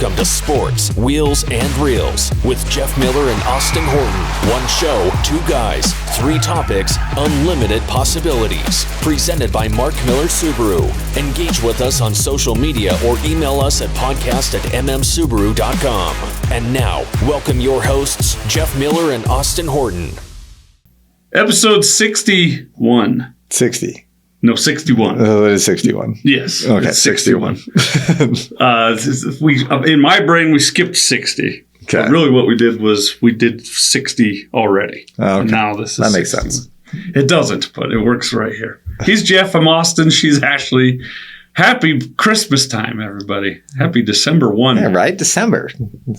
Welcome to Sports, Wheels, and Reels with Jeff Miller and Austin Horton. One show, two guys, three topics, unlimited possibilities. Presented by Mark Miller Subaru. Engage with us on social media or email us at podcast@mmsubaru.com. And now, welcome your hosts, Jeff Miller and Austin Horton. Episode 61. 60. No, 61. Oh, it is 61. Yes. Okay, it's 61. In my brain, we skipped 60. Okay. But really what we did was we did 60 already. Okay. And now this is That makes 61. sense. It doesn't, but it works right here. He's Jeff. I'm Austin. She's Ashley. Happy Christmas time, everybody. Happy December 1. Yeah, right? December. Did you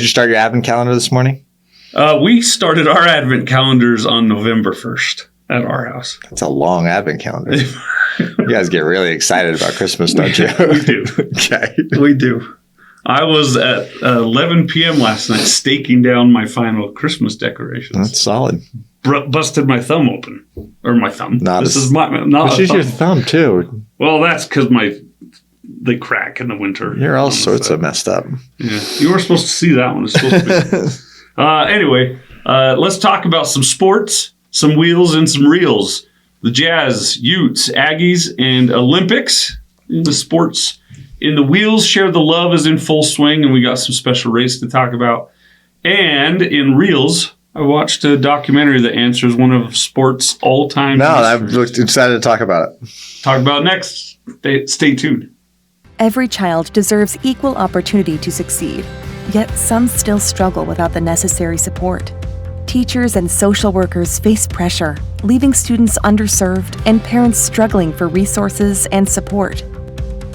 start your advent calendar this morning? We started our advent calendars on November 1st. At our house. That's a long advent calendar. You guys get really excited about Christmas, don't you? We do. Okay. We do. I was at 11 p.m. last night staking down my final Christmas decorations. That's solid. Busted my thumb open. Or my thumb. This is not use your thumb, too. Well, that's because they crack in the winter. You're all sorts of messed up. Yeah. You were supposed to see that one. It's supposed to be. Anyway, let's talk about some sports. Some wheels and some reels. The Jazz, Utes, Aggies, and Olympics in the sports. In the wheels, Share the Love is in full swing, and we got some special race to talk about. And in reels, I watched a documentary that answers one of sports' all-time. No, I'm excited to talk about it. Talk about it next. Stay tuned. Every child deserves equal opportunity to succeed, yet some still struggle without the necessary support. Teachers and social workers face pressure, leaving students underserved and parents struggling for resources and support.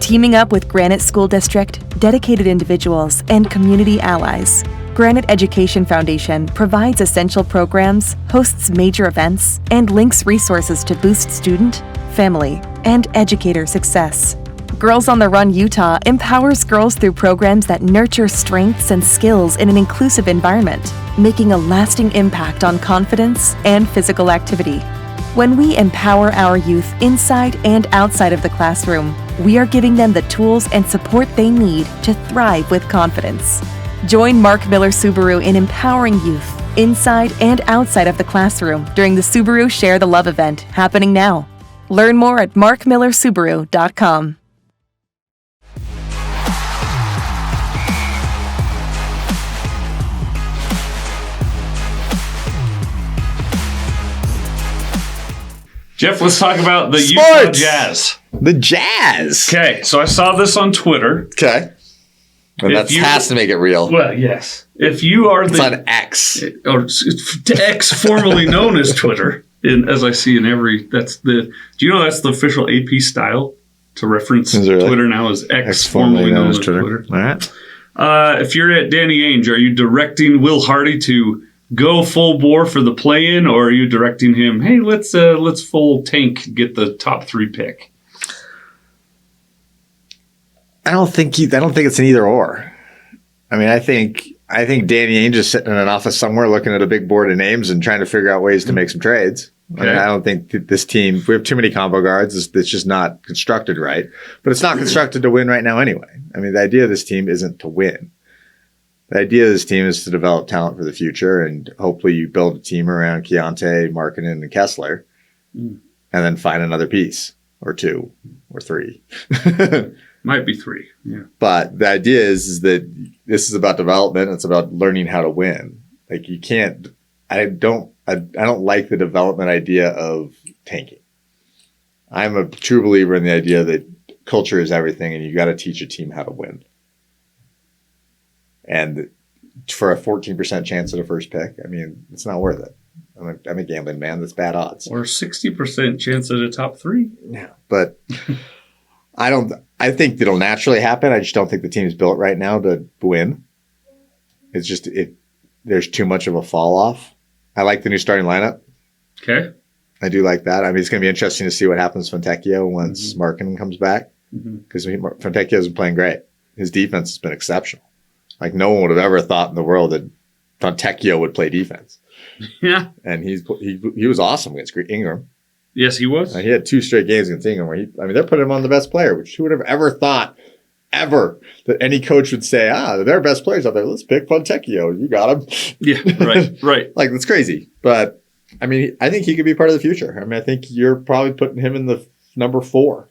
Teaming up with Granite School District, dedicated individuals, and community allies, Granite Education Foundation provides essential programs, hosts major events, and links resources to boost student, family, and educator success. Girls on the Run Utah empowers girls through programs that nurture strengths and skills in an inclusive environment, making a lasting impact on confidence and physical activity. When we empower our youth inside and outside of the classroom, we are giving them the tools and support they need to thrive with confidence. Join Mark Miller Subaru in empowering youth inside and outside of the classroom during the Subaru Share the Love event happening now. Learn more at markmillersubaru.com. Jeff, let's talk about the Sports! Utah Jazz. The Jazz. Okay, so I saw this on Twitter. Okay. And that has to make it real. Well, yes. If you are it's on X. Or X, formerly known as Twitter, as I see in every, do you know that's the official AP style to reference really? Twitter now as X, formerly known as Twitter. All right. If you're at Danny Ainge, are you directing Will Hardy to go full bore for the play-in, or are you directing him, hey, let's full tank, get the top 3 pick? I don't think it's an either or. I mean, I think Danny Ainge is sitting in an office somewhere looking at a big board of names and trying to figure out ways to make some trades. Okay. I mean, I don't think this team, we have too many combo guards. It's just not constructed right. But it's not constructed to win right now anyway. I mean, the idea of this team isn't to win. The idea of this team is to develop talent for the future, and hopefully you build a team around Keontae, Markkanen, and Kessler, and then find another piece or 2 or 3. Might be 3, yeah. But the idea is that this is about development. It's about learning how to win. Like you can't. I don't like the development idea of tanking. I'm a true believer in the idea that culture is everything, and you got to teach a team how to win. And for a 14% chance at a first pick, I mean, it's not worth it. I'm a gambling man. That's bad odds. Or 60% chance at a top 3. Yeah, but I think it'll naturally happen. I just don't think the team's built right now to win. It's just there's too much of a fall off. I like the new starting lineup. Okay. I do like that. I mean, it's going to be interesting to see what happens with Fontecchio once Markkanen comes back, because Fontecchio's been playing great. His defense has been exceptional. Like no one would have ever thought in the world that Fontecchio would play defense. Yeah. And he was awesome against Ingram. Yes, he was. He had 2 straight games against Ingram where they're putting him on the best player, which who would have ever thought ever that any coach would say, they're best players out there. Let's pick Fontecchio. You got him. Yeah, right. Like, that's crazy. But, I mean, I think he could be part of the future. I mean, I think you're probably putting him in the number 4.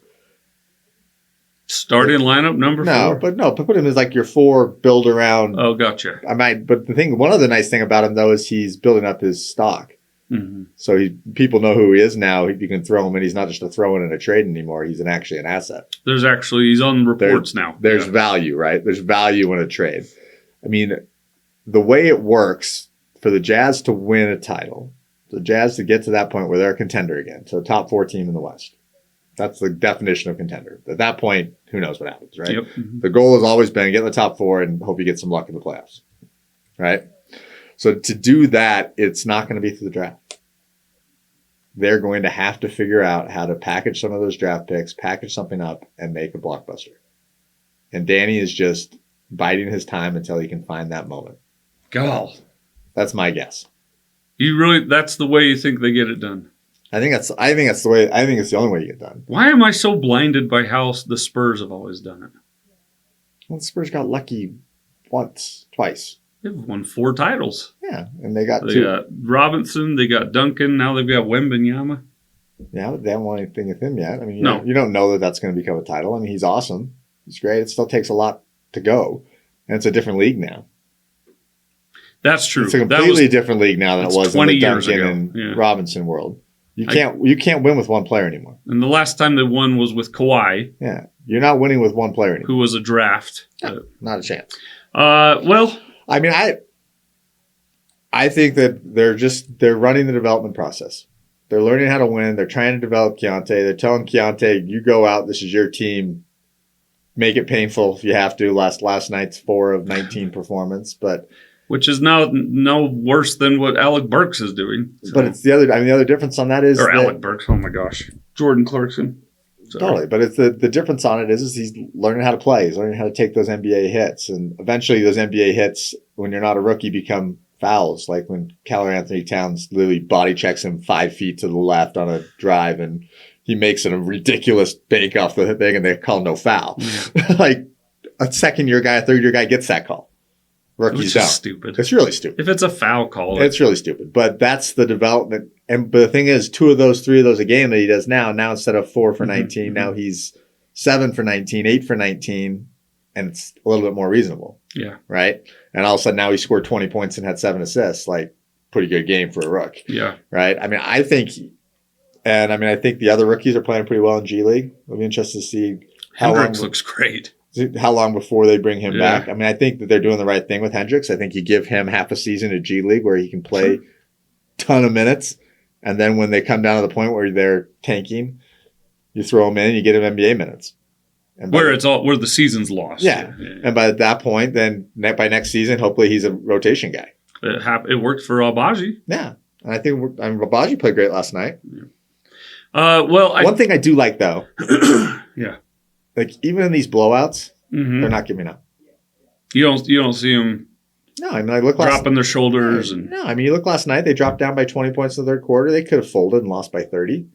Starting lineup number 4? But put him as like your 4 build around. Oh, gotcha. But one other nice thing about him, though, is he's building up his stock. Mm-hmm. So people know who he is now. You can throw him, and he's not just a throw in a trade anymore. He's actually an asset. He's on reports now. There's value, right? There's value in a trade. I mean, the way it works for the Jazz to win a title, the Jazz to get to that point where they're a contender again, so top 4 team in the West. That's the definition of contender. At that point, who knows what happens, right? Yep. Mm-hmm. The goal has always been get in the top 4 and hope you get some luck in the playoffs, right? So to do that, it's not going to be through the draft. They're going to have to figure out how to package some of those draft picks, package something up, and make a blockbuster. And Danny is just biding his time until he can find that moment. God. That's my guess. That's the way you think they get it done? I think it's the only way you get done. Why am I so blinded by how the Spurs have always done it? Well, the Spurs got lucky twice. They've won 4 titles. Yeah, and they got 2. They got Robinson, they got Duncan, now they've got Wembanyama. Yeah, but they haven't won anything with him yet. I mean, No. you don't know that that's going to become a title. I mean, he's awesome. He's great. It still takes a lot to go. And it's a different league now. That's true. It's a completely different league now than it was in 20 the years Duncan ago. and Robinson world. You can't win with one player anymore. And the last time they won was with Kawhi. Yeah, you're not winning with one player anymore. Who was a draft. Not a chance. Well, I mean, I think that they're running the development process. They're learning how to win. They're trying to develop Keontae. They're telling Keontae, you go out. This is your team. Make it painful if you have to. Last night's 4 of 19 performance, but. Which is now no worse than what Alec Burks is doing. So. But it's the other difference on that is Alec Burks. Oh my gosh, Jordan Clarkson. Sorry. Totally, but it's the difference on it is he's learning how to play. He's learning how to take those NBA hits, and eventually those NBA hits, when you're not a rookie, become fouls. Like when Carl Anthony Towns literally body checks him 5 feet to the left on a drive, and he makes it a ridiculous bank off the thing, and they call no foul. Yeah. Like a second-year guy, a third-year guy gets that call. Rookies don't. Stupid. It's really stupid. If it's a foul call, it's really stupid. But that's the development. But the thing is, 3 of those a game that he does now instead of 4 for 19, now he's 7 for 19, 8 for 19, and it's a little bit more reasonable. Yeah. Right? And all of a sudden now he scored 20 points and had 7 assists. Like, pretty good game for a rook. Yeah. Right? I think the other rookies are playing pretty well in G League. It'll be interesting to see Hendricks looks great. How long before they bring him back? I mean, I think that they're doing the right thing with Hendricks. I think you give him half a season at G League where he can play ton of minutes. And then when they come down to the point where they're tanking, you throw him in and you get him NBA minutes. And where the season's lost. Yeah. And by that point, then by next season, hopefully he's a rotation guy. It worked for Abaji. Yeah. And I think Abaji played great last night. Yeah. One thing I do like, though. Yeah. Like, even in these blowouts, they're not giving up. You don't see them. No, I mean, dropping their shoulders. You look last night. They dropped down by 20 points in the third quarter. They could have folded and lost by 30.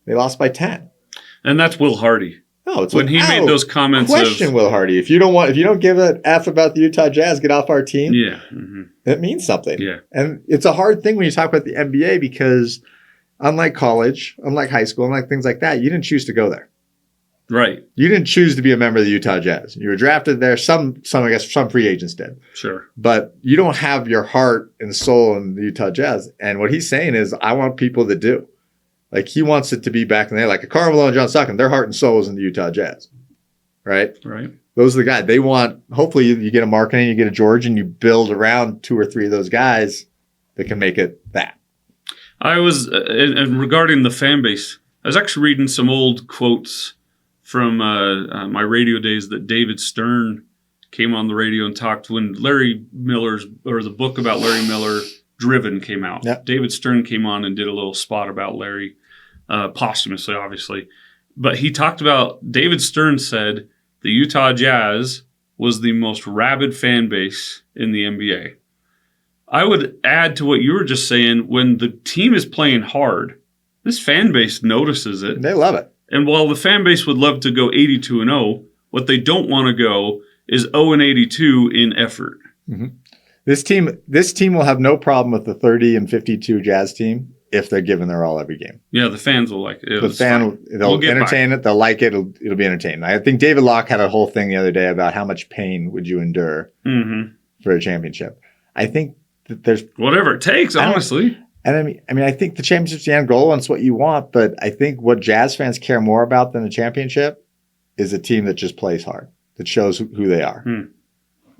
They lost by 10. And that's Will Hardy. No, it's when he made those comments. Question Will Hardy. If you don't give an F about the Utah Jazz, get off our team. Yeah, it means something. Yeah, and it's a hard thing when you talk about the NBA because, unlike college, unlike high school, unlike things like that, you didn't choose to go there. Right. You didn't choose to be a member of the Utah Jazz. You were drafted there. Some I guess some free agents did. Sure. But you don't have your heart and soul in the Utah Jazz. And what he's saying is, I want people that do. Like, he wants it to be back in there. Like a Carmelo and John Stockton, their heart and soul is in the Utah Jazz. Right? Right. Those are the guys. They want, hopefully you get a marketing, you get a George, and you build around 2 or 3 of those guys that can make it that. I was, and regarding the fan base, I was actually reading some old quotes from my radio days that David Stern came on the radio and talked when the book about Larry Miller, Driven, came out. Yep. David Stern came on and did a little spot about Larry, posthumously, obviously. But he talked about, David Stern said the Utah Jazz was the most rabid fan base in the NBA. I would add to what you were just saying, when the team is playing hard, this fan base notices it. They love it. And while the fan base would love to go 82-0, What they don't want to go is 0-82 in effort. Mm-hmm. This team will have no problem with the 30-52 Jazz team if they're giving their all every game. Yeah, the fans will like it. They'll entertain it. They'll like it. It'll be entertaining. I think David Locke had a whole thing the other day about how much pain would you endure for a championship. I think that there's whatever it takes, honestly. And I mean, I think the championship's the end goal and it's what you want. But I think what Jazz fans care more about than the championship is a team that just plays hard, that shows who they are,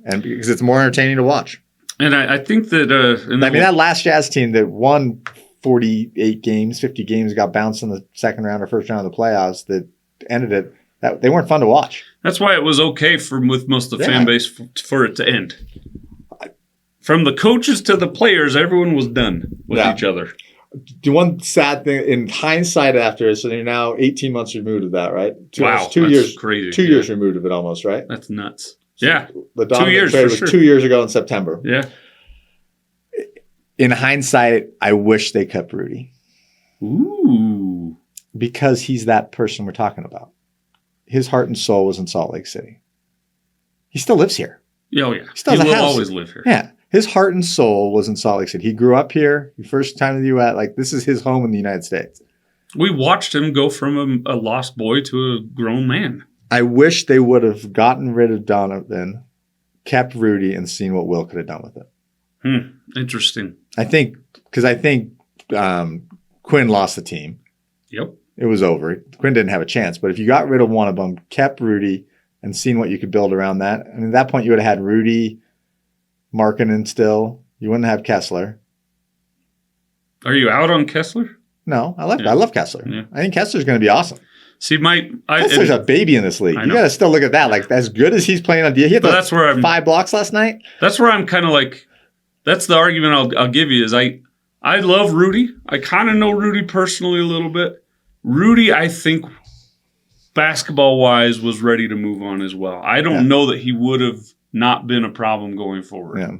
and because it's more entertaining to watch. And I think that that last Jazz team that won 48 games, 50 games, got bounced in the second round or first round of the playoffs that ended it. That they weren't fun to watch. That's why it was okay with most of the fan base for it to end. From the coaches to the players, everyone was done with each other. The one sad thing in hindsight after it, so you're now 18 months removed of that, right? That's years, crazy. 2 years removed of it almost, right? That's nuts. Yeah. The dominant trade was 2 years ago in September. Yeah. In hindsight, I wish they kept Rudy. Ooh. Because he's that person we're talking about. His heart and soul was in Salt Lake City. He still lives here. Oh, yeah. He will always live here. Yeah. His heart and soul was in Salt Lake City. He grew up here. First time in the U.S. Like, this is his home in the United States. We watched him go from a lost boy to a grown man. I wish they would have gotten rid of Donovan, kept Rudy, and seen what Will could have done with it. Interesting. I think Quinn lost the team. Yep. It was over. Quinn didn't have a chance. But if you got rid of one of them, kept Rudy, and seen what you could build around that, I mean, at that point you would have had Rudy, Markkanen still. You wouldn't have Kessler. Are you out on Kessler? No, I love Kessler. Yeah. I think Kessler's going to be awesome. See, Kessler's a baby in this league. You got to still look at that. Like, as good as he's playing on D, he had that's where 5 blocks last night. That's where I'm kind of like, that's the argument I'll give you is I love Rudy. I kind of know Rudy personally a little bit. Rudy, I think, basketball-wise, was ready to move on as well. I don't know that he would have not been a problem going forward. Yeah.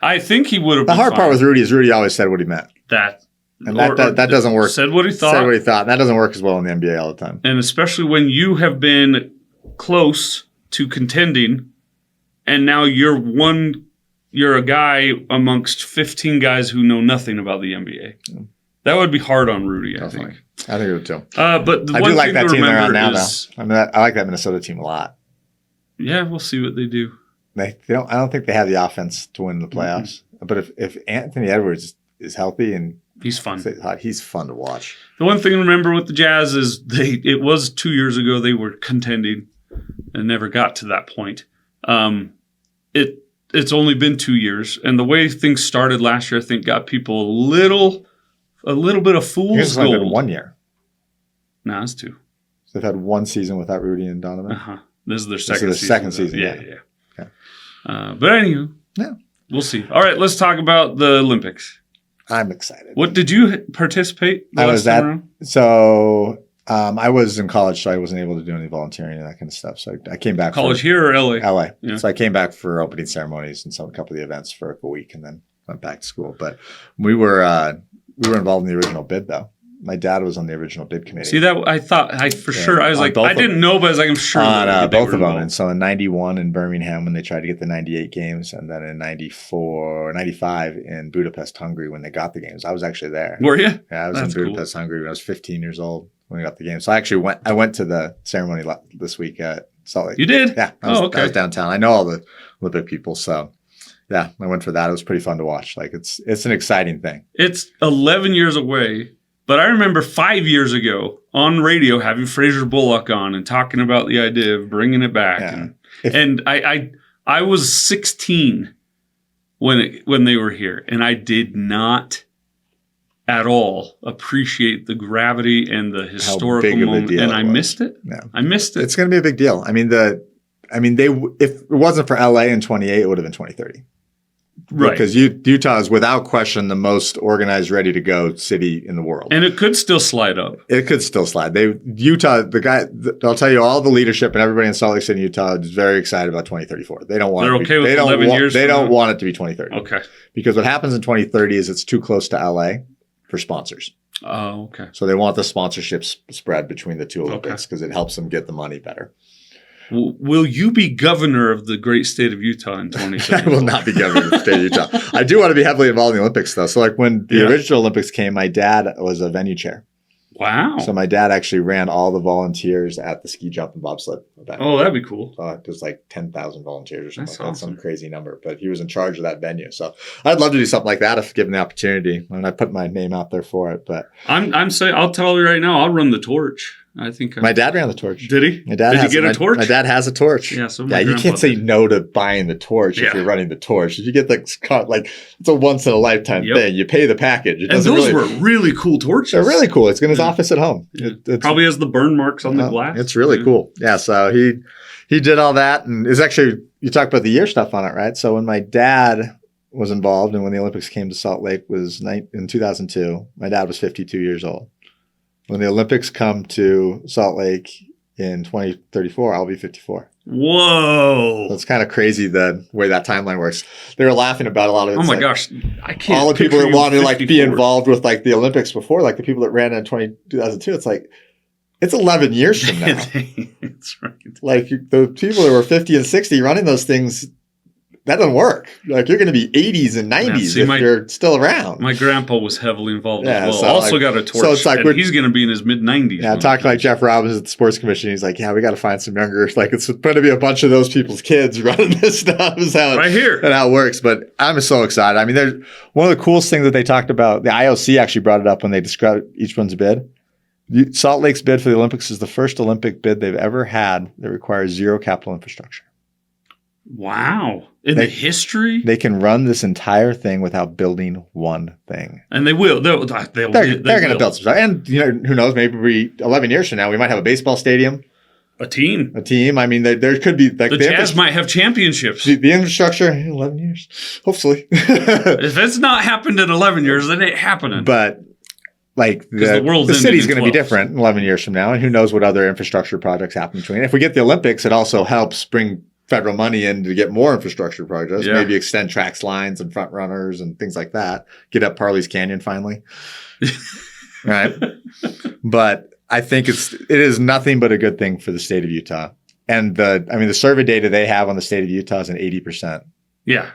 I think he would have The been hard fine. Part with Rudy is Rudy always said what he meant. That doesn't work. Said what he thought. Said what he thought. And that doesn't work as well in the NBA all the time. And especially when you have been close to contending and now you're a guy amongst 15 guys who know nothing about the NBA. Yeah. That would be hard on Rudy, I think. I think it would too. But I do like that team they're on now. I mean, I like that Minnesota team a lot. Yeah, we'll see what they do. They don't. I don't think they have the offense to win the playoffs. Mm-hmm. But if Anthony Edwards is healthy and he's fun, he's fun to watch. The one thing to remember with the Jazz is it was 2 years ago they were contending and never got to that point. It's only been 2 years, and the way things started last year, I think, got people a little bit of fool's gold. It's been 1 year. No, it's 2. So they've had one season without Rudy and Donovan. This is their second season. Yeah. Okay. But anywho, we'll see. All right, let's talk about the Olympics. I'm excited. What did you participate? I was I was in college, so I wasn't able to do any volunteering and that kind of stuff. So I came back. College here or LA? LA. Yeah. So I came back for opening ceremonies and a couple of the events for a week, and then went back to school. But we were involved in the original bid, though. My dad was on the original bid committee. See, that I thought sure. I was like, I didn't know, but I was like, I'm sure. On both of them. And so in 91 in Birmingham when they tried to get the 98 games, and then in 95 in Budapest, Hungary when they got the games. I was actually there. Were you? Yeah, I was in Budapest, Hungary when I was 15 years old when we got the game. So I went to the ceremony this week at Salt Lake. You did? Yeah. I was downtown. I know all the Olympic people, so yeah, I went for that. It was pretty fun to watch. Like it's an exciting thing. It's 11 years away. But I remember 5 years ago on radio having Fraser Bullock on and talking about the idea of bringing it back. Yeah. And I was 16 when they were here, and I did not at all appreciate the gravity and the historical moment, and I missed it. Yeah. I missed it. It's going to be a big deal. I mean, if it wasn't for LA in 28, it would have been 2030. Right. Because Utah is without question the most organized, ready to go city in the world. And it could still slide up. It could still slide. I'll tell you, all the leadership and everybody in Salt Lake City, Utah is very excited about 2034. They don't want They're okay with 11 years. They don't want it to be 2030. Okay. Because what happens in 2030 is it's too close to LA for sponsors. Oh, okay. So they want the sponsorships spread between the two Olympics because it helps them get the money better. Will you be governor of the great state of Utah in 2030? I will not be governor of the state of Utah. I do want to be heavily involved in the Olympics, though. So, like when the original Olympics came, my dad was a venue chair. Wow. So my dad actually ran all the volunteers at the ski jump and bobsled event. Oh, that'd be cool. It was like 10,000 volunteers or something. That's like that, awesome. some crazy number. But he was in charge of that venue. So I'd love to do something like that if given the opportunity. And I put my name out there for it. But I'm saying, I'll tell you right now, I'll run the torch. I think my dad ran the torch. Did he? My dad Did has you get a torch? My dad has a torch. Yeah, so you can't say no to buying the torch if you're running the torch. If you get like it's a once in a lifetime thing. You pay the package. And those were really cool torches. They're really cool. It's in his office at home. It probably has the burn marks on the glass. It's really cool. Yeah, so he did all that, and it's actually, you talk about the year stuff on it, right? So when my dad was involved and when the Olympics came to Salt Lake was in 2002, my dad was 52 years old. When the Olympics come to Salt Lake in 2034, I'll be 54. Whoa. So it's kind of crazy the way that timeline works. They were laughing about a lot of it. Oh my gosh. I can't. All the people that wanted to like be involved with like the Olympics before, like the people that ran in 2002, it's like, it's 11 years from now. That's right. Like the people that were 50 and 60 running those things, that doesn't work. Like you're going to be 80s and 90s if you're still around. My grandpa was heavily involved as well. So also got a torch. So it's like and he's going to be in his mid 90s. Yeah, I talked to like Jeff Robbins at the Sports Commission. He's like, yeah, we got to find some younger. Like it's going to be a bunch of those people's kids running this stuff. Is how right here and how it works. But I'm so excited. I mean, there's one of the coolest things that they talked about. The IOC actually brought it up when they described each one's bid. Salt Lake's bid for the Olympics is the first Olympic bid they've ever had that requires zero capital infrastructure. Wow. In the history? They can run this entire thing without building one thing. And they will. They're going to build some stuff. And who knows, maybe 11 years from now, we might have a baseball stadium. A team. I mean, there could be. Like, the Jazz might have championships. The infrastructure, 11 years. Hopefully. If it's not happened in 11 years, then it ain't happening. But like the city's going to be different 11 years from now. And who knows what other infrastructure projects happen between. If we get the Olympics, it also helps bring federal money in to get more infrastructure projects, maybe extend tracks lines and front runners and things like that. Get up Parley's Canyon finally. Right. But I think it is nothing but a good thing for the state of Utah. And the survey data they have on the state of Utah is an 80%. Yeah.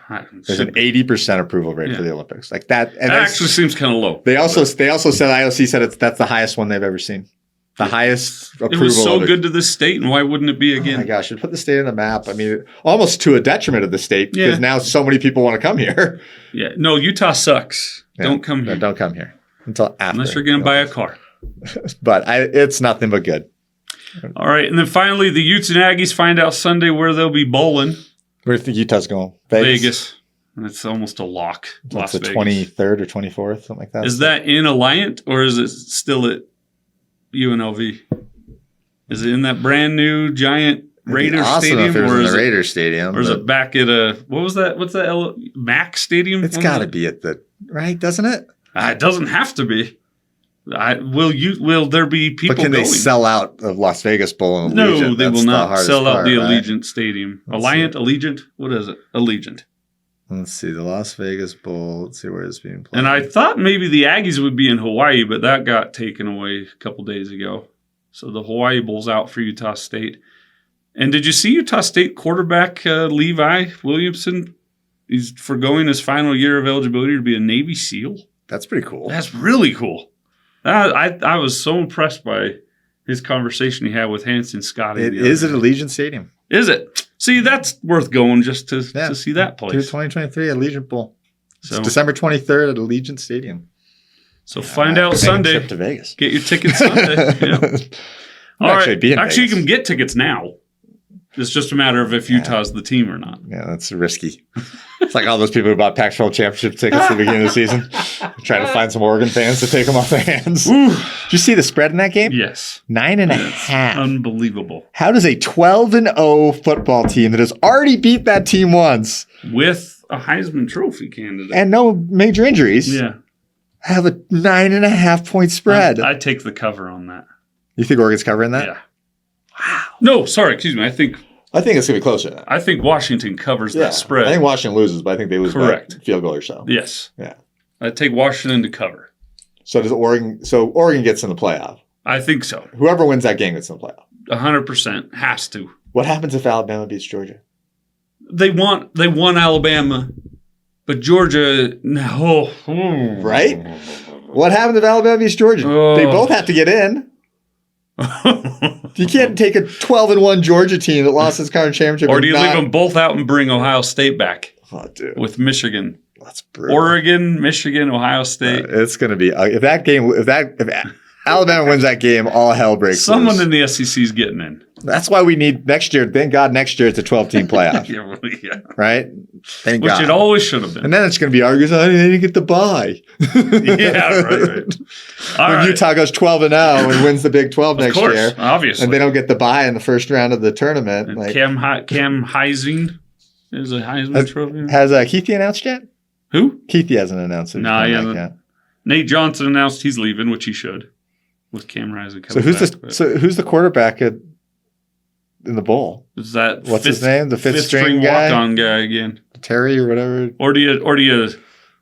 There's an 80% approval rate for the Olympics. Like that. And that actually seems kind of low. They also said IOC said that's the highest one they've ever seen. The highest approval. It was so good to this state, and why wouldn't it be again? Oh my gosh, it put the state on the map. I mean, almost to a detriment of the state because now so many people want to come here. Yeah, no, Utah sucks. Yeah. Don't come here. Don't come here until after. Unless you're going to buy a car. But it's nothing but good. All right, and then finally, the Utes and Aggies find out Sunday where they'll be bowling. Where do you think Utah's going? Vegas. It's almost a lock. That's the 23rd or 24th, something like that. Is that in Alliant, or is it still at UNLV? Is it in that brand new giant Raiders Stadium, or is it Raiders Stadium, or is it back at what was that? What's that? Mac Stadium? It's got to be at the right, doesn't it? It doesn't have to be. Will there be people? But can they sell out of Las Vegas Bowl and Allegiant? No, they will not sell out the Allegiant Stadium. Allegiant. What is it? Allegiant. Let's see, the Las Vegas Bowl. Let's see where it's being played. And I thought maybe the Aggies would be in Hawaii, but that got taken away a couple days ago. So the Hawaii Bowl's out for Utah State. And did you see Utah State quarterback Levi Williamson? He's forgoing his final year of eligibility to be a Navy SEAL. That's pretty cool. That's really cool. I was so impressed by his conversation he had with Hanson Scotty. It is at Allegiant Stadium. Is it? See, that's worth going just to see that place. 2023 Allegiant Bowl. So, it's December 23rd at Allegiant Stadium. So find out Sunday. Trip to Vegas. Get your tickets Sunday. All right. Actually, you can get tickets now. It's just a matter of if Utah's the team or not. Yeah, that's risky. It's like all those people who bought Pac-12 championship tickets at the beginning of the season. Trying to find some Oregon fans to take them off their hands. Did you see the spread in that game? Yes. 9.5. Unbelievable. How does a 12-0 football team that has already beat that team once with a Heisman Trophy candidate and no major injuries have a 9.5 point spread? I take the cover on that. You think Oregon's covering that? Yeah. Wow. No, sorry, excuse me. I think it's going to be closer to that. I think Washington covers that spread. I think Washington loses, but I think they lose by a field goal or so. Yes. Yeah. I take Washington to cover. So does Oregon? So Oregon gets in the playoff. I think so. Whoever wins that game gets in the playoff. 100% has to. What happens if Alabama beats Georgia? They won Alabama, but Georgia, no. Right? What happens if Alabama beats Georgia? They both have to get in. You can't take a 12-1 Georgia team that lost its conference championship. Or do you leave them both out and bring Ohio State back? Oh, dude. With Michigan. That's brutal. Oregon, Michigan, Ohio State. It's going to be if Alabama wins that game, all hell breaks Someone loose. in the SEC is getting in. That's why we need next year. Thank God next year it's a 12-team playoff. Yeah. Right? Thank Which God. it always should have been. And then it's going to be argued, oh, they didn't get the bye. Yeah, right. When Utah goes 12-0 and wins the Big 12 next year. Obviously. And they don't get the bye in the first round of the tournament. And Cam Heising is a Heisman Trophy. Has Keithy announced yet? Who? Keithy hasn't announced it. No, yet. Nate Johnson announced he's leaving, which he should. With Cam Rising coming back. So who's the quarterback in the bowl? Is that what's his name? The fifth string guy? Walk-on guy again. Terry or whatever. Or do you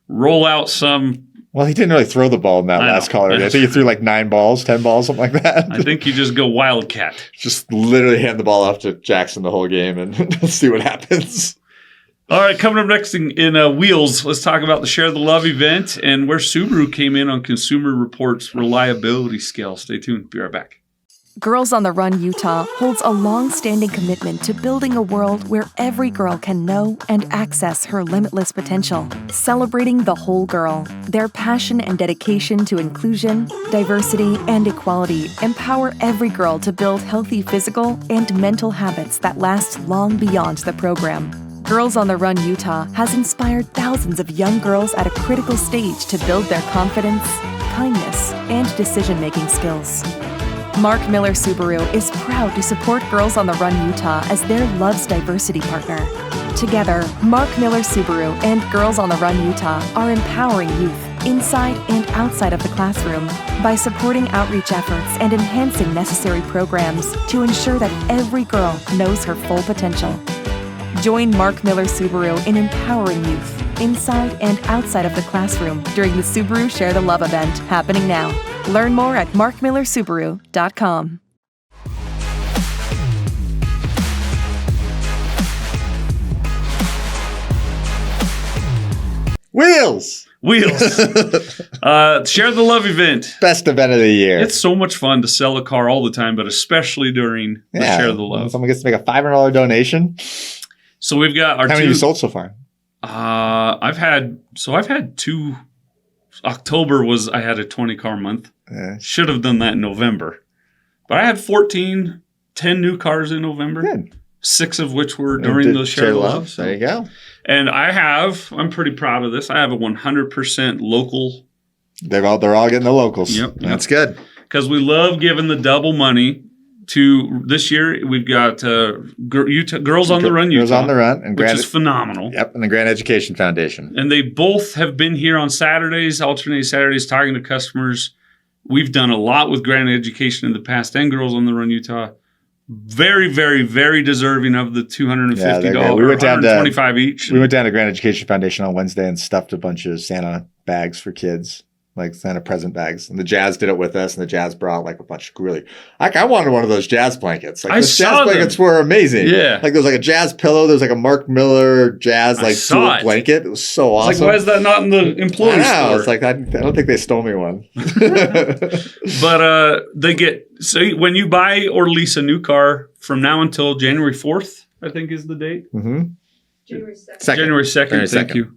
roll out some? Well, he didn't really throw the ball in that last call. I think he threw like 9 balls, 10 balls, something like that. I think you just go wildcat. Just literally hand the ball off to Jackson the whole game and see what happens. All right, coming up next in Wheels, let's talk about the Share the Love event and where Subaru came in on Consumer Reports reliability scale. Stay tuned. Be right back. Girls on the Run Utah holds a long-standing commitment to building a world where every girl can know and access her limitless potential, celebrating the whole girl. Their passion and dedication to inclusion, diversity, and equality empower every girl to build healthy physical and mental habits that last long beyond the program. Girls on the Run Utah has inspired thousands of young girls at a critical stage to build their confidence, kindness, and decision-making skills. Mark Miller Subaru is proud to support Girls on the Run Utah as their Loves Diversity partner. Together, Mark Miller Subaru and Girls on the Run Utah are empowering youth inside and outside of the classroom by supporting outreach efforts and enhancing necessary programs to ensure that every girl knows her full potential. Join Mark Miller Subaru in empowering youth inside and outside of the classroom during the Subaru Share the Love event happening now. Learn more at markmillersubaru.com. Wheels! Share the Love event. Best event of the year. It's so much fun to sell a car all the time, but especially during the Share the Love. Someone gets to make a $500 donation. So we've got our How many have you sold so far? I've had 2. October I had a 20-car month. Should have done that in November. But I had 10 new cars in November. Good. 6 of which were during the Share the Love. So. There you go. And I'm pretty proud of this. I have a 100% local. They're all getting the locals. Yep. That's good. Because we love giving the double money to this year. We've got Girls on the Run Utah. Girls on the Run. Which is phenomenal. Yep. And the Grant Education Foundation. And they both have been here on Saturdays, alternating Saturdays, talking to customers. We've done a lot with Grant Education in the past and Girls on the Run Utah. Very, very, very deserving of the $250. We went down to $125 each. We went down to Grant Education Foundation on Wednesday and stuffed a bunch of Santa bags for kids, like Santa present bags. And the Jazz did it with us, and the Jazz brought like a bunch of really. I wanted one of those Jazz blankets. Like those Jazz blankets were amazing. Yeah, like there was like a Jazz pillow. There was like a Mark Miller Jazz like dual blanket. It was so awesome. Like, why is that not in the employee store? It's like I don't think they stole me one. But they get when you buy or lease a new car from now until January 4th, I think is the date. Mm-hmm. January 2nd. Thank you.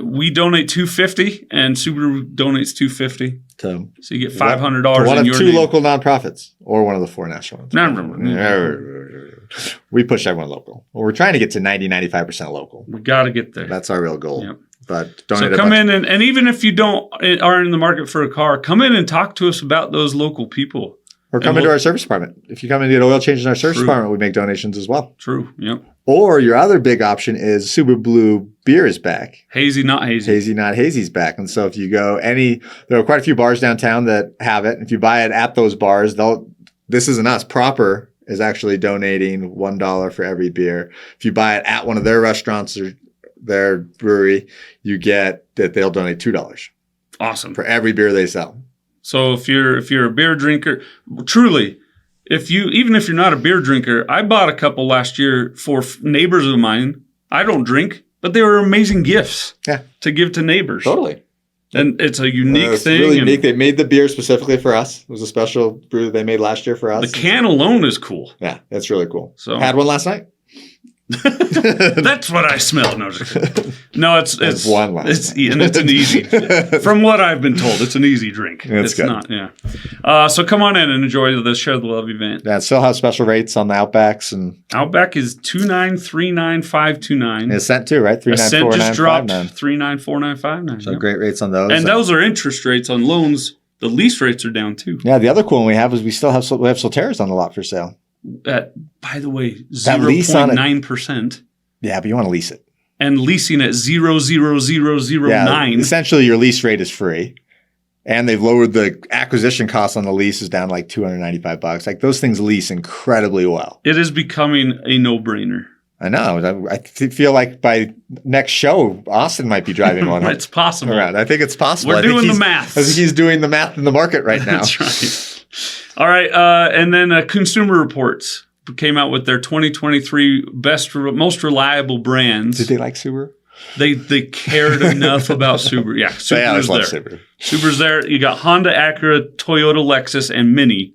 We donate $250 and Subaru donates $250. So you get $500 one in of your 2 name. local nonprofits or one of the 4 national ones. No. We push everyone local. Well, we're trying to get to 90-95% local. We got to get there. That's our real goal. Yep. But so come in and even if you aren't in the market for a car, come in and talk to us about those local people. Or come into our service department. If you come and get oil changes in our service department, we make donations as well. True. Yep. Or your other big option is Subaru Blue beer is back. Hazy, not hazy. Hazy, not hazy's back. And so if you go there are quite a few bars downtown that have it. If you buy it at those bars, this isn't us. Proper is actually donating $1 for every beer. If you buy it at one of their restaurants or their brewery, you get that they'll donate $2. Awesome. For every beer they sell. So if you're a beer drinker, truly, even if you're not a beer drinker, I bought a couple last year for neighbors of mine. I don't drink, but they were amazing gifts to give to neighbors. Totally. And it's a unique thing. Really unique. They made the beer specifically for us. It was a special brew that they made last year for us. The can alone is cool. Yeah, that's really cool. So had one last night. That's what I smell. No, it's one last night. And it's an easy. From what I've been told, it's an easy drink. It's good. Not. Yeah. So come on in and enjoy the Share the Love event. Yeah, still have special rates on the Outbacks and Outback is 2939529. Ascent too, right? Ascent just dropped 394959. 394959. So great rates on those. And those are interest rates on loans. The lease rates are down too. Yeah, the other cool one we have is we have Solterras on the lot for sale. By the way, 0.9%. Yeah, but you want to lease it. And leasing at 0.0009. Yeah, essentially, your lease rate is free. And they've lowered the acquisition cost on the leases down like $295. Like those things lease incredibly well. It is becoming a no-brainer. I know. I feel like by next show, Austin might be driving one. It's possible. Around. I think it's possible. We're doing the math. I think he's doing the math in the market right now. That's right. All right. And then Consumer Reports came out with their 2023 most reliable brands. Did they like Subaru? They cared enough about Subaru. Yeah, Subaru's there. Subaru. Subaru's there. You got Honda, Acura, Toyota, Lexus, and Mini.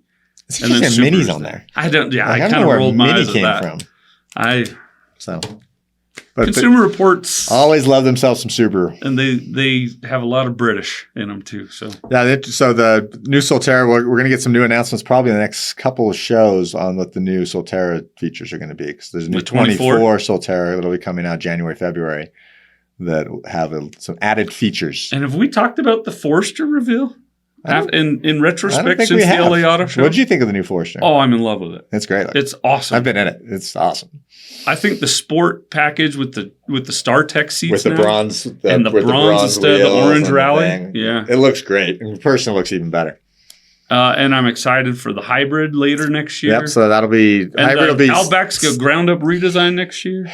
And then Mini's on there. I don't. Yeah, I kind of rolled my eyes Mini at came that. from. But Consumer Reports always love themselves some Subaru, and they have a lot of British in them too. So yeah, so the new Solterra, we're going to get some new announcements probably in the next couple of shows on what the new Solterra features are going to be, because there's a new 24 Solterra that'll be coming out January, February that will have some added features. And have we talked about the Forester reveal? In retrospect, since the LA Auto Show? What did you think of the new Forester? Oh, I'm in love with it. It's great. It's awesome. I've been in it. It's awesome. I think the sport package with the StarTech seats with the bronze and the bronze instead of the orange rally. Yeah, it looks great. In person, it looks even better. And I'm excited for the hybrid later next year. Yep. So that'll be hybrid. Will be Outback's a ground up redesign next year.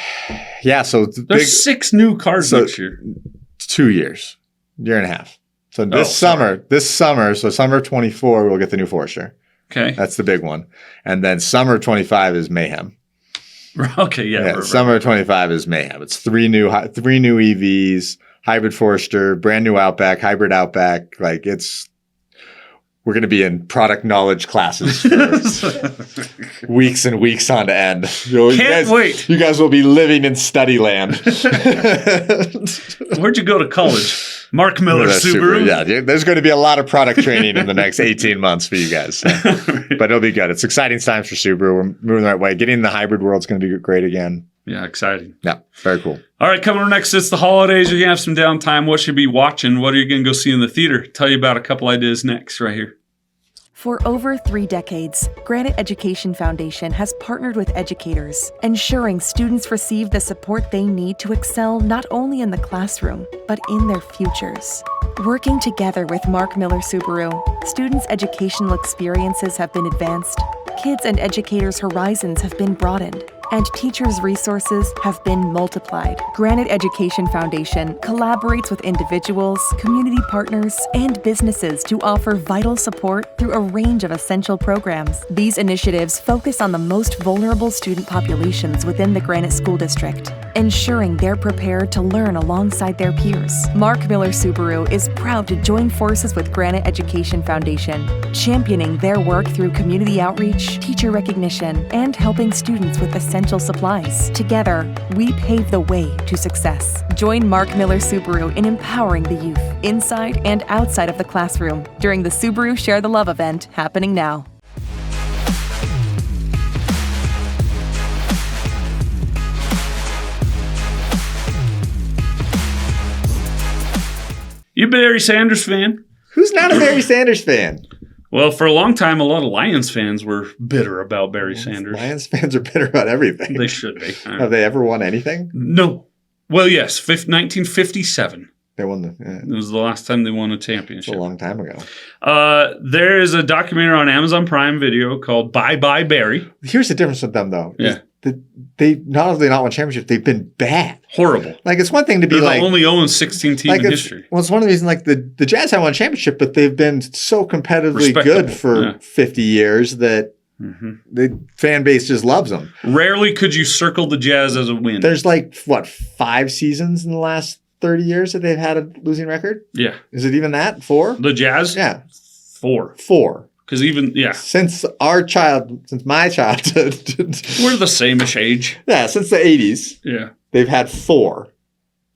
Yeah. So there's 6 new cars next year. 2 years, year and a half. So this summer, so summer of 24, we'll get the new Forester. Okay. That's the big one. And then summer of 25 is Mayhem. Okay, yeah. Summer of 25 is Mayhem. It's three new EVs, hybrid Forester, brand new Outback, hybrid Outback. Like we're going to be in product knowledge classes for weeks and weeks on end. Can't wait. You guys will be living in study land. Where'd you go to college? Mark Miller Subaru. Yeah, there's going to be a lot of product training in the next 18 months for you guys. So. But it'll be good. It's exciting times for Subaru. We're moving the right way. Getting in the hybrid world is going to be great again. Yeah, exciting. Yeah, very cool. All right, coming up next, it's the holidays. You're going to have some downtime. What should you be watching? What are you going to go see in the theater? Tell you about a couple ideas next right here. For over 3 decades, Granite Education Foundation has partnered with educators, ensuring students receive the support they need to excel not only in the classroom, but in their futures. Working together with Mark Miller Subaru, students' educational experiences have been advanced, kids' and educators' horizons have been broadened, and teachers' resources have been multiplied. Granite Education Foundation collaborates with individuals, community partners, and businesses to offer vital support through a range of essential programs. These initiatives focus on the most vulnerable student populations within the Granite School District, ensuring they're prepared to learn alongside their peers. Mark Miller Subaru is proud to join forces with Granite Education Foundation, championing their work through community outreach, teacher recognition, and helping students with essential supplies. Together, we pave the way to success. Join Mark Miller Subaru in empowering the youth, inside and outside of the classroom, during the Subaru Share the Love event happening now. You a Barry Sanders fan? Who's not a Barry Sanders fan? Well, for a long time, a lot of Lions fans were bitter about Barry Sanders. Lions fans are bitter about everything. They should be. Have they ever won anything? No. Well, yes, 1957. They won It was the last time they won a championship. It's a long time ago. There is a documentary on Amazon Prime Video called Bye Bye Barry. Here's the difference with them, though. Yeah. They not only not won championships, they've been bad. Horrible. Like, it's one thing to be They're the only 0-16 team in history. Well, it's one of the reasons, like, the Jazz haven't won a championship, but they've been so competitively good for 50 years that The fan base just loves them. Rarely could you circle the Jazz as a win. There's like, 5 seasons in the last 30 years that they've had a losing record? Yeah. Is it even that? 4? The Jazz? Yeah. 4. 4. Because since my childhood. We're the same-ish age. Yeah, since the 80s. Yeah. They've had 4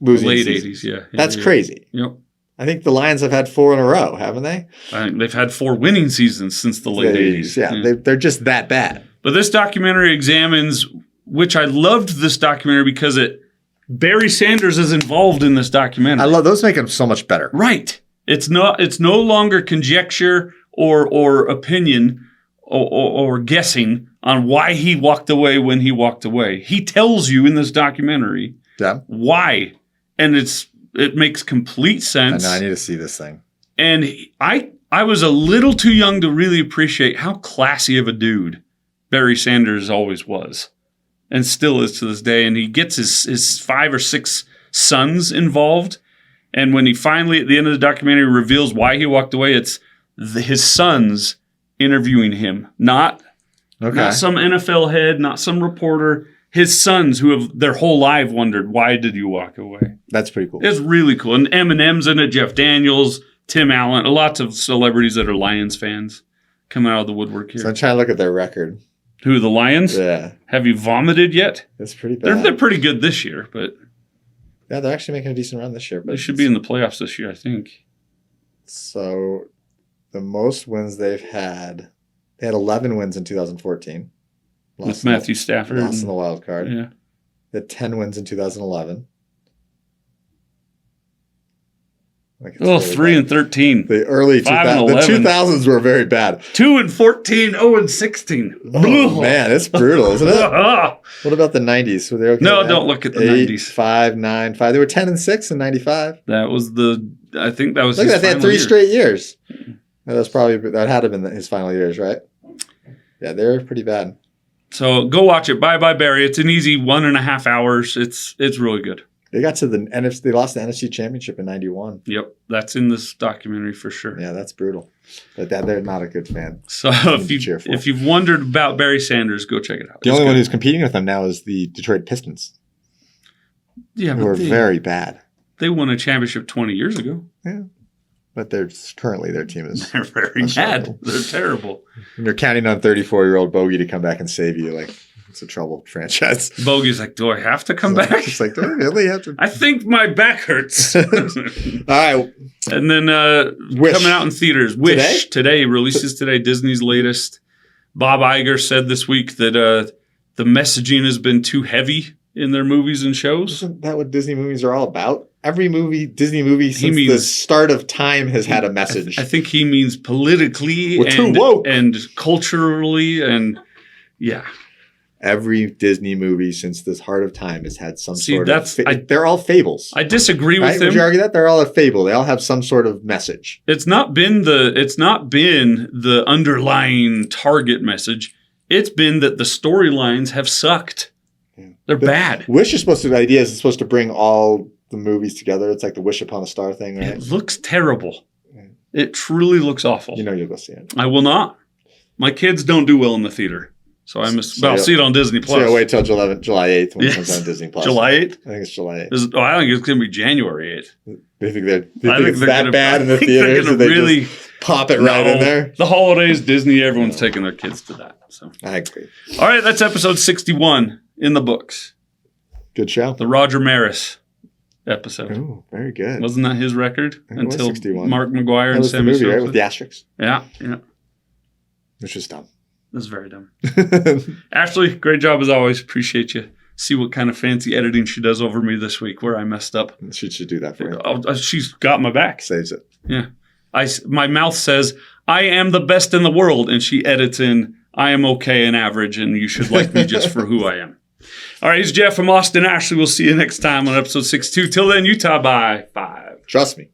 losing Late seasons. 80s, yeah. That's crazy. Yep. I think the Lions have had 4 in a row, haven't they? I think they've had 4 winning seasons since the late 80s. Yeah. They're just that bad. But this documentary examines, which I loved this documentary because Barry Sanders is involved in this documentary. I love those. Make them so much better. Right. It's no longer conjecture or opinion or guessing on why he walked away when he walked away. He tells you in this documentary why, and it makes complete sense. I know. I need to see this thing. And I was a little too young to really appreciate how classy of a dude Barry Sanders always was, and still is to this day. And he gets his 5 or 6 sons involved. And when he finally, at the end of the documentary, reveals why he walked away, it's his sons interviewing him, not some NFL head, not some reporter. His sons, who have their whole life wondered, why did you walk away? That's pretty cool. It's really cool. And Eminem's in it, Jeff Daniels, Tim Allen, lots of celebrities that are Lions fans coming out of the woodwork here. So I'm trying to look at their record. Who, the Lions? Yeah. Have you vomited yet? That's pretty bad. They're pretty good this year, but... Yeah, they're actually making a decent run this year. But they should be in the playoffs this year, I think. So the most wins they've had, they had 11 wins in 2014. With Matthew Stafford. Lost in the wild card. Yeah. They had 10 wins in 2011. Really 3-13. The early 2000s were very bad. 2-14, 0-16. Oh, man, it's brutal, isn't it? What about the 90s? Were they okay? No, don't look at the 90s. 5, 9, 5. They were 10-6 in 95. That was I think that was Look his at that. They had 3 straight years. That had to have been his final years, right? Yeah, they were pretty bad. So go watch it. Bye Bye Barry. It's an easy 1.5 hours. It's really good. They got to the NFC. They lost the NFC Championship in '91. Yep, that's in this documentary for sure. Yeah, that's brutal. But they're not a good fan. So if you've wondered about Barry Sanders, go check it out. The only one who's competing with them now is the Detroit Pistons. Yeah, who are very bad. They won a championship 20 years ago. Yeah, but currently their team is they're very bad. They're terrible. And you're counting on 34-year-old Bogey to come back and save you, like. It's a troubled franchise. Bogey's like, do I have to come back? It's like, do I really have to? I think my back hurts. All right. And then coming out in theaters. Wish today releases today, Disney's latest. Bob Iger said this week that the messaging has been too heavy in their movies and shows. Isn't that what Disney movies are all about? Every Disney movie since the start of time has had a message. I think he means politically and culturally and yeah. Every Disney movie since the heart of time has had some sort of... they're all fables. I disagree with him. Would you argue that? They're all a fable. They all have some sort of message. It's not been the underlying target message. It's been that the storylines have sucked. Yeah. They're bad. Wish is supposed to bring all the movies together. It's like the Wish Upon a Star thing, right? It looks terrible. Yeah. It truly looks awful. You know you'll go see it. I will not. My kids don't do well in the theater. So I'll see it on Disney Plus. So you'll wait till July 8th when it comes on Disney Plus. July 8th? I think it's July 8th. I think it's going to be January 8th. They think it's that bad in the theaters that they really just pop it right in there? The holidays, Disney, everyone's taking their kids to that. So I agree. All right, that's episode 61 in the books. Good show. The Roger Maris episode. Oh, very good. Wasn't that his record? Until Mark McGuire and the Sammy movie, Sosa? right? With the asterisks. Yeah. Which is dumb. That's very dumb. Ashley, great job as always. Appreciate you. See what kind of fancy editing she does over me this week where I messed up. She should do that for you. She's got my back. Saves it. Yeah. My mouth says, I am the best in the world. And she edits in, I am okay and average, and you should like me just for who I am. All right, he's Jeff from Austin. Ashley, we'll see you next time on episode 62. Till then, Utah by 5. Trust me.